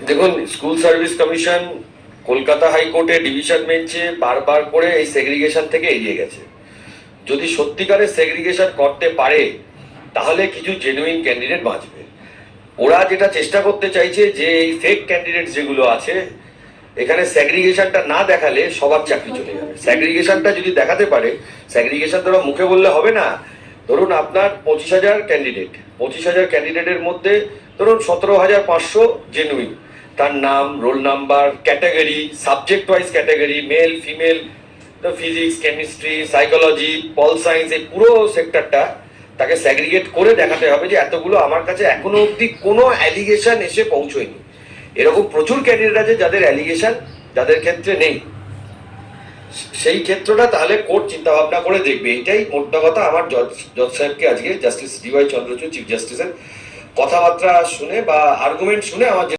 দেখুন, school service commission Kolkata হাইকোর্টে division বেঞ্চে বারবার করে এই সেগ্রিগেশন থেকে এড়িয়ে গেছে। যদি সত্যিকারের সেগ্রিগেশন করতে পারে তাহলে কিছু জেনুইন ক্যান্ডিডেট বাঁচবে। ওরা যেটা চেষ্টা করতে চাইছে যে এই ফেক ক্যান্ডিডেট যেগুলো আছে এখানে সেগ্রিগেশনটা না দেখালে সবার চাকরি চলে যাবে। সেগ্রিগেশনটা যদি দেখাতে পারে, সেগ্রিগেশন তো মুখে বললে হবে না। ধরুন আপনার 25,000 ক্যান্ডিডেট, 25,000 ক্যান্ডিডেটের মধ্যে ধরুন 17,500 জেনুইন, তার নাম, roll number, category, subject wise category, male female, তো physics, chemistry, psychology, pol science, এই পুরো সেক্টরটা তাকে স্যাগ্রিগেট করে দেখাতে হবে যে এতগুলো আমার কাছে এখনো অবধি কোনো অ্যালিগেশন এসে পৌঁছয়নি। এরকম প্রচুর ক্যান্ডিডেট আছে যাদের অ্যালিগেশন যাদের ক্ষেত্রে নেই। সেই ক্ষেত্রটা তাহলে কোর্ট চিন্তা ভাবনা করে দেখবে। এটাই মোদ্দা কথা। আমার জজ সাহেবকে আজকে জাস্টিস ডিওয়াই চন্দ্রচূড় চিফ জাস্টিসের কথাবার্তা শুনে বা আর্গুমেন্ট শুনে আমার